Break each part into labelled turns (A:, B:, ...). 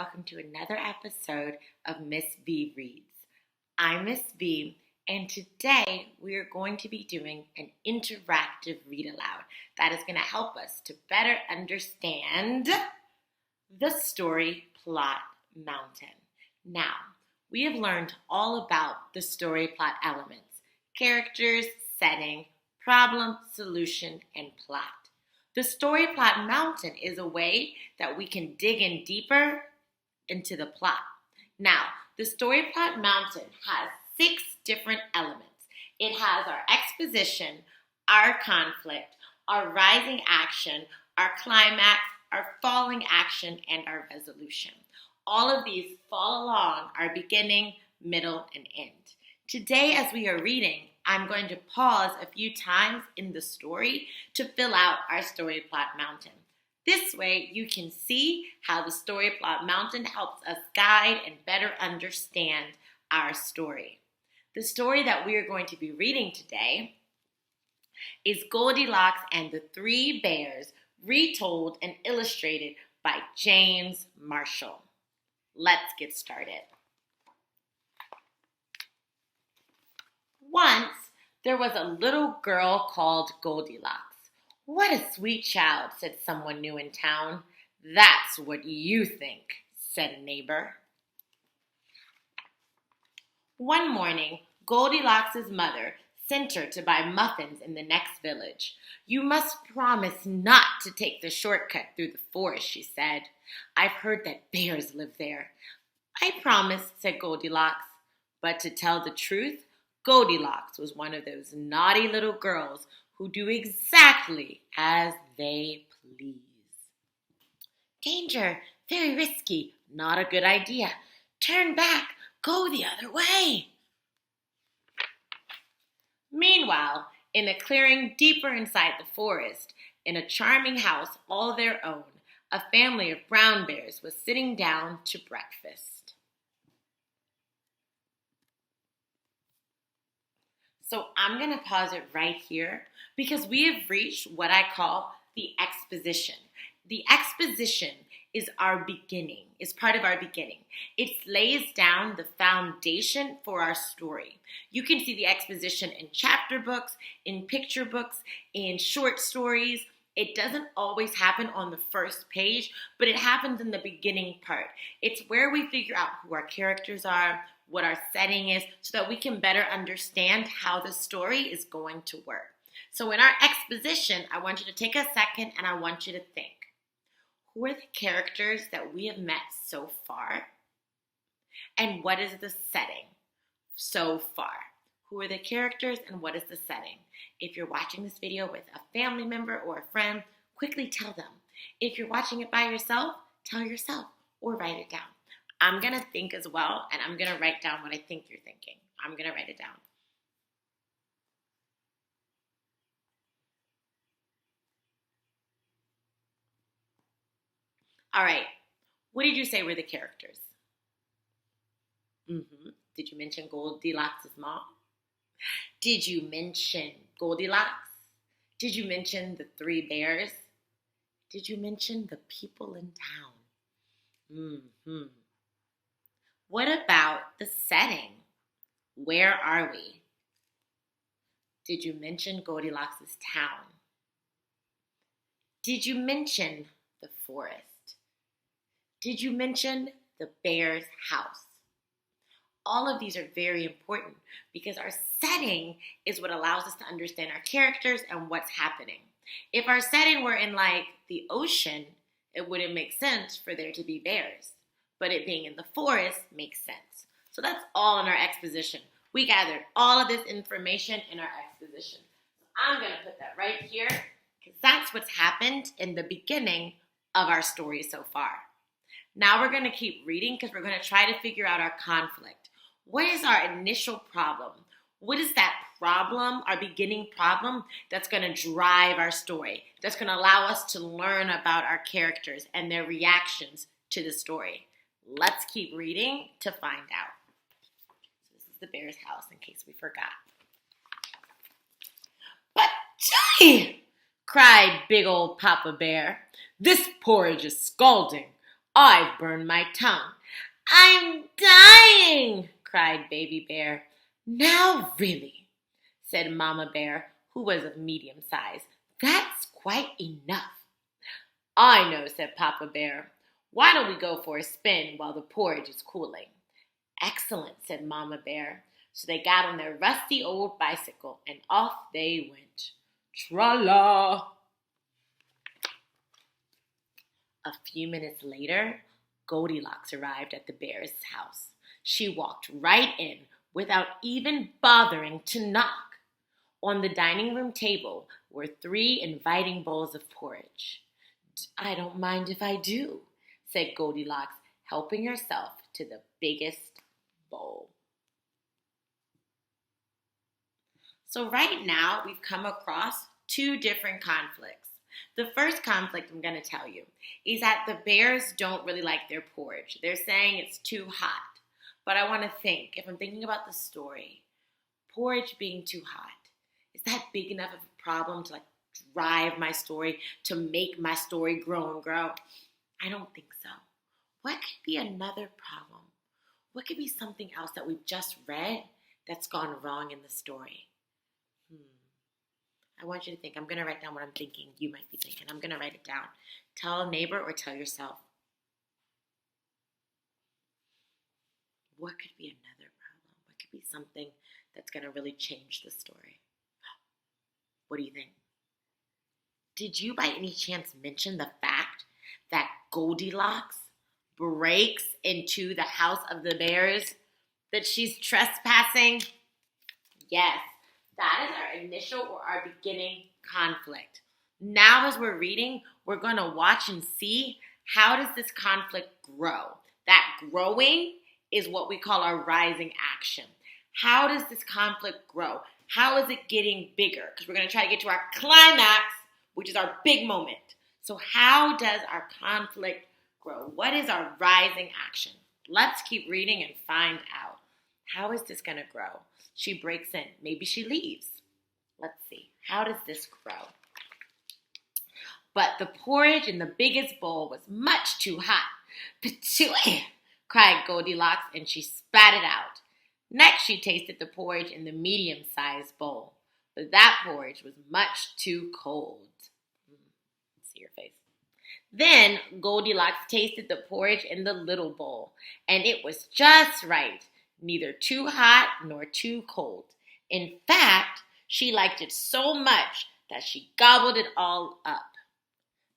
A: welcome to another episode of Miss B Reads. I'm Miss B, and today we are going to be doing an interactive read aloud that is going to help us to better understand the story plot mountain. Now, we have learned all about the story plot elements: characters, setting, problem, solution, and plot. The story plot mountain is a way that we can dig in deeper into the plot. Now, the story plot mountain has 6 different elements. It has our exposition, our conflict, our rising action, our climax, our falling action, and our resolution. All of these fall along our beginning, middle, and end. Today, as we are reading, I'm going to pause a few times in the story to fill out our story plot mountain. This way, you can see how the story plot mountain helps us guide and better understand our story. The story that we are going to be reading today is Goldilocks and the Three Bears, retold and illustrated by James Maeshall. Let's get started. Once, there was a little girl called Goldilocks. "What a sweet child," said someone new in town. "That's what you think," said a neighbor. One morning, Goldilocks' mother sent her to buy muffins in the next village. "You must promise not to take the shortcut through the forest," she said. "I've heard that bears live there." "I promise," said Goldilocks. But to tell the truth, Goldilocks was one of those naughty little girls who do exactly as they please. "Danger, very risky, not a good idea. Turn back, go the other way." Meanwhile, in a clearing deeper inside the forest, in a charming house all their own, a family of brown bears was sitting down to breakfast. So I'm going to pause it right here because we have reached what I call the exposition. The exposition is our beginning, is part of our beginning. It lays down the foundation for our story. You can see the exposition in chapter books, in picture books, in short stories. It doesn't always happen on the first page, but it happens in the beginning part. It's where we figure out who our characters are, what our setting is, so that we can better understand how the story is going to work. So in our exposition, I want you to take a second and I want you to think. Who are the characters that we have met so far? And what is the setting so far? Who are the characters and what is the setting? If you're watching this video with a family member or a friend, quickly tell them. If you're watching it by yourself, tell yourself or write it down. I'm going to think as well, and I'm going to write down what I think you're thinking. I'm going to write it down. All right. What did you say were the characters? Did you mention Goldilocks' mom? Did you mention Goldilocks? Did you mention the 3 bears? Did you mention the people in town? What about the setting? Where are we? Did you mention Goldilocks' town? Did you mention the forest? Did you mention the bear's house? All of these are very important because our setting is what allows us to understand our characters and what's happening. If our setting were in like the ocean, it wouldn't make sense for there to be bears. But it being in the forest makes sense. So that's all in our exposition. We gathered all of this information in our exposition. So I'm going to put that right here because that's what's happened in the beginning of our story so far. Now we're going to keep reading because we're going to try to figure out our conflict. What is our initial problem? What is that problem, our beginning problem, that's going to drive our story, that's going to allow us to learn about our characters and their reactions to the story? Let's keep reading to find out. So this is the bear's house, in case we forgot. "But gee!" cried big old Papa Bear. "This porridge is scalding. I've burned my tongue. I'm dying, cried Baby Bear. Now really, said Mama Bear, who was of medium size. That's quite enough. I know, said Papa Bear. Why don't we go for a spin while the porridge is cooling? Excellent, said Mama Bear. So they got on their rusty old bicycle and off they went. Tra-la! A few minutes later, Goldilocks arrived at the bear's house. She walked right in without even bothering to knock. On the dining room table were 3 inviting bowls of porridge. I don't mind if I do, said Goldilocks, helping herself to the biggest bowl. So right now we've come across 2 different conflicts. The first conflict I'm going to tell you is that the bears don't really like their porridge. They're saying it's too hot. But I want to think, if I'm thinking about the story, porridge being too hot, is that big enough of a problem to drive my story, to make my story grow and grow? I don't think so. What could be another problem? What could be something else that we've just read that's gone wrong in the story? I want you to think. I'm going to write down what I'm thinking you might be thinking. I'm going to write it down. Tell a neighbor or tell yourself. What could be another problem? What could be something that's going to really change the story? What do you think? Did you by any chance mention the fact that Goldilocks breaks into the house of the bears? That she's trespassing? Yes. That is our initial or our beginning conflict. Now as we're reading, we're going to watch and see how does this conflict grow. That growing is what we call our rising action. How does this conflict grow? How is it getting bigger? Because we're going to try to get to our climax, which is our big moment. So how does our conflict grow? What is our rising action? Let's keep reading and find out. How is this going to grow? She breaks in. Maybe she leaves. Let's see. How does this grow? But the porridge in the biggest bowl was much too hot. Patooey, cried Goldilocks, and she spat it out. Next, she tasted the porridge in the medium-sized bowl. But that porridge was much too cold. See your face. Then Goldilocks tasted the porridge in the little bowl, and it was just right. Neither too hot nor too cold. In fact, she liked it so much that she gobbled it all up.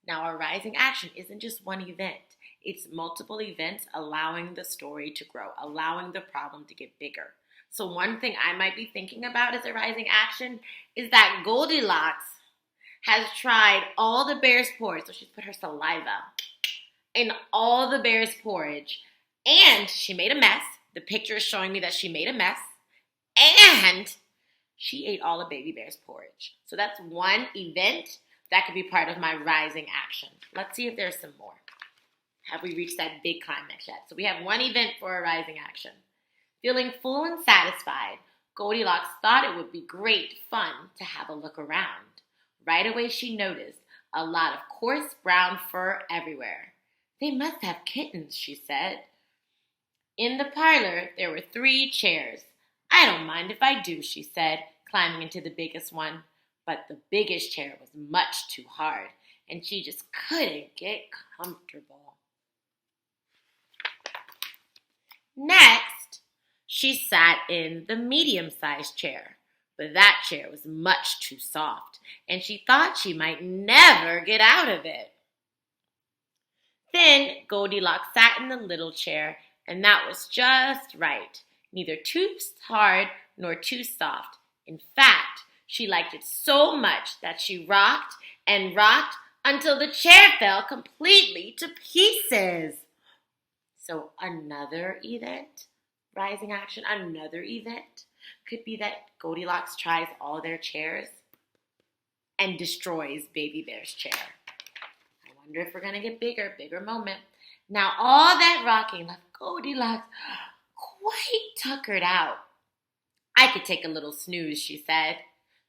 A: Now, our rising action isn't just one event. It's multiple events allowing the story to grow, allowing the problem to get bigger. So one thing I might be thinking about as a rising action is that Goldilocks has tried all the bear's porridge. So she's put her saliva in all the bear's porridge, and she made a mess. The picture is showing me that she made a mess, and she ate all of Baby Bear's porridge. So that's one event that could be part of my rising action. Let's see if there's some more. Have we reached that big climax yet? So we have one event for a rising action. Feeling full and satisfied, Goldilocks thought it would be great fun to have a look around. Right away she noticed a lot of coarse brown fur everywhere. They must have kittens, she said. In the parlor, there were 3 chairs. I don't mind if I do, she said, climbing into the biggest one. But the biggest chair was much too hard, and she just couldn't get comfortable. Next, she sat in the medium-sized chair, but that chair was much too soft, and she thought she might never get out of it. Then Goldilocks sat in the little chair, and that was just right, neither too hard nor too soft. In fact, she liked it so much that she rocked and rocked until the chair fell completely to pieces. So another event, rising action, another event could be that Goldilocks tries all their chairs and destroys Baby Bear's chair. I wonder if we're going to get bigger moment. Now all that rocking left Goldilocks quite tuckered out. I could take a little snooze, she said.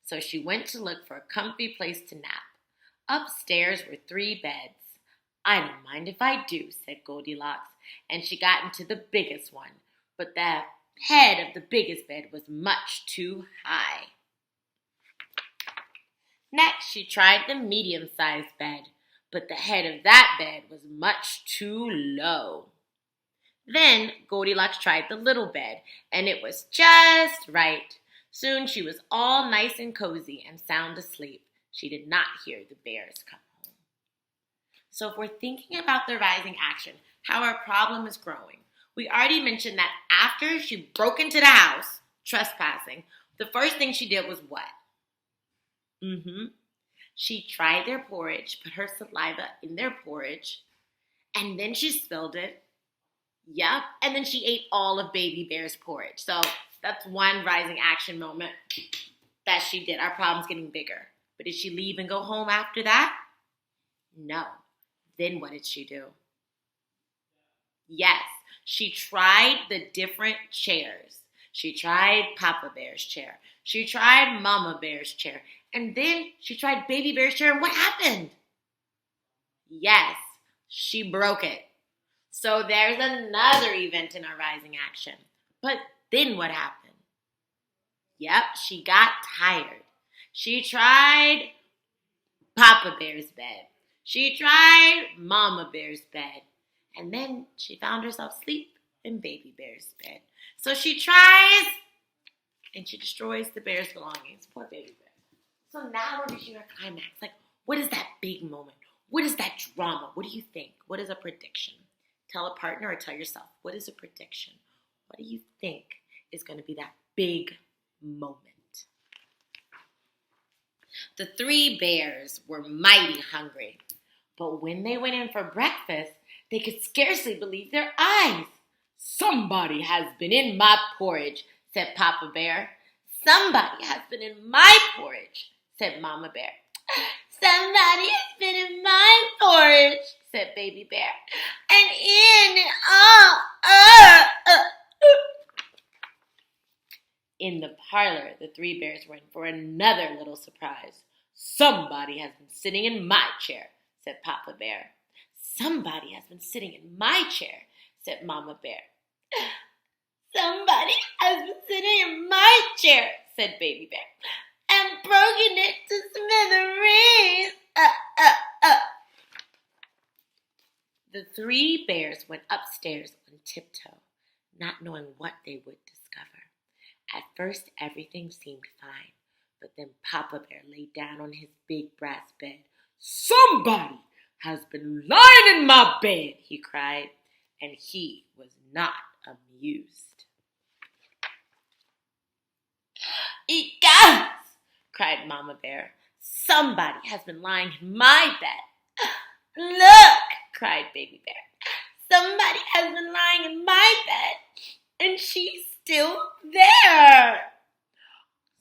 A: So she went to look for a comfy place to nap. Upstairs were 3 beds. I don't mind if I do, said Goldilocks, and she got into the biggest one, but the head of the biggest bed was much too high. Next, she tried the medium-sized bed, but the head of that bed was much too low. Then Goldilocks tried the little bed, and it was just right. Soon she was all nice and cozy and sound asleep. She did not hear the bears come home. So if we're thinking about the rising action, how our problem is growing, we already mentioned that after she broke into the house, trespassing, the first thing she did was what? She tried their porridge, put her saliva in their porridge, and then she spilled it. Yep, and then she ate all of Baby Bear's porridge. So that's one rising action moment that she did. Our problem's getting bigger. But did she leave and go home after that? No. Then what did she do? Yes, she tried the different chairs. She tried Papa Bear's chair. She tried Mama Bear's chair. And then she tried Baby Bear's chair. And what happened? Yes, she broke it. So there's another event in our rising action. But then what happened? Yep, she got tired. She tried Papa Bear's bed. She tried Mama Bear's bed. And then she found herself asleep in Baby Bear's bed. So she tries and she destroys the bear's belongings. Poor Baby Bear. So now we're reaching our climax. Like, what is that big moment? What is that drama? What do you think? What is a prediction? Tell a partner or tell yourself. What is a prediction? What do you think is going to be that big moment? The three bears were mighty hungry. But when they went in for breakfast, they could scarcely believe their eyes. Somebody has been in my porridge, said Papa Bear. Somebody has been in my porridge, said Mama Bear. Somebody has been in my porridge, said Baby Bear. And in the parlor, the three bears were in for another little surprise. Somebody has been sitting in my chair, said Papa Bear. Somebody has been sitting in my chair, said Mama Bear. Somebody has been sitting in my chair, said Baby Bear, and broken it to smithereens. The three bears went upstairs on tiptoe, not knowing what they would discover. At first, everything seemed fine, but then Papa Bear lay down on his big brass bed. Somebody has been lying in my bed, he cried, and he was not amused. Egads! Cried Mama Bear. Somebody has been lying in my bed. Look! Cried Baby Bear. Somebody has been lying in my bed, and she's still there.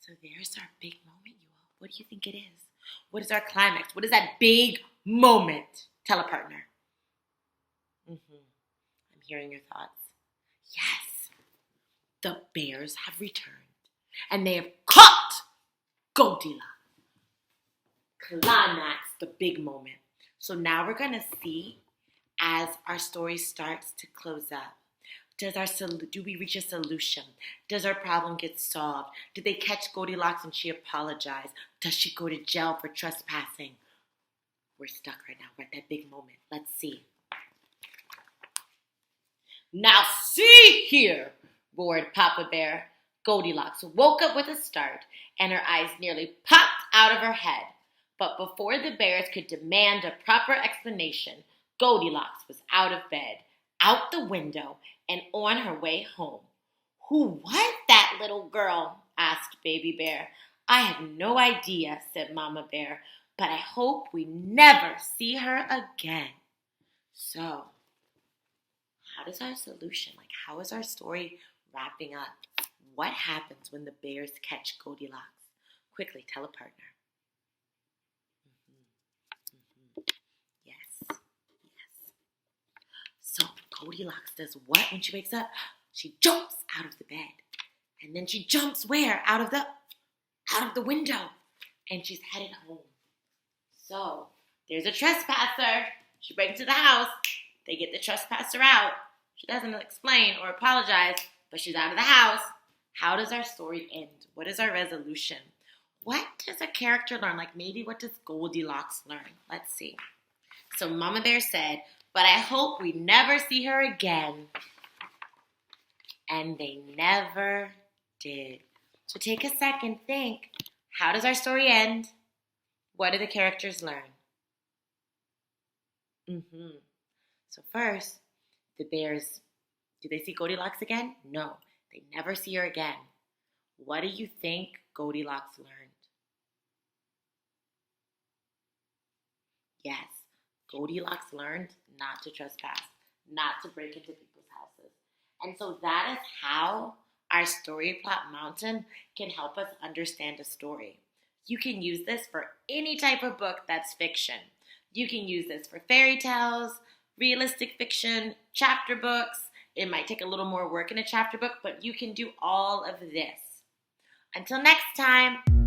A: So there's our big moment, you all. What do you think it is? What is our climax? What is that big moment? Tell a partner. I'm hearing your thoughts. Yes, the bears have returned, and they have caught Goldilocks. Climax, the big moment. So now we're going to see as our story starts to close up. Do we reach a solution? Does our problem get solved? Did they catch Goldilocks and she apologized? Does she go to jail for trespassing? We're stuck right now. We're at that big moment. Let's see. Now see here, roared Papa Bear. Goldilocks woke up with a start, and her eyes nearly popped out of her head. But before the bears could demand a proper explanation, Goldilocks was out of bed, out the window, and on her way home. Who was that little girl? Asked Baby Bear. I have no idea, said Mama Bear, but I hope we never see her again. So, how does our solution, how is our story wrapping up? What happens when the bears catch Goldilocks? Quickly, tell a partner. Yes. So Goldilocks does what when she wakes up? She jumps out of the bed. And then she jumps where? Out of the window. And she's headed home. So there's a trespasser. She breaks into the house. They get the trespasser out. She doesn't explain or apologize, but she's out of the house. How does our story end? What is our resolution? What does a character learn? Like maybe what does Goldilocks learn? Let's see. So Mama Bear said, but I hope we never see her again. And they never did. So take a second, think. How does our story end? What do the characters learn? So first, the bears, do they see Goldilocks again? No, they never see her again. What do you think Goldilocks learned? Yes, Goldilocks learned not to trespass, not to break into people's houses. And so that is how our story plot mountain can help us understand a story. You can use this for any type of book that's fiction. You can use this for fairy tales, realistic fiction, chapter books. It might take a little more work in a chapter book, but you can do all of this. Until next time.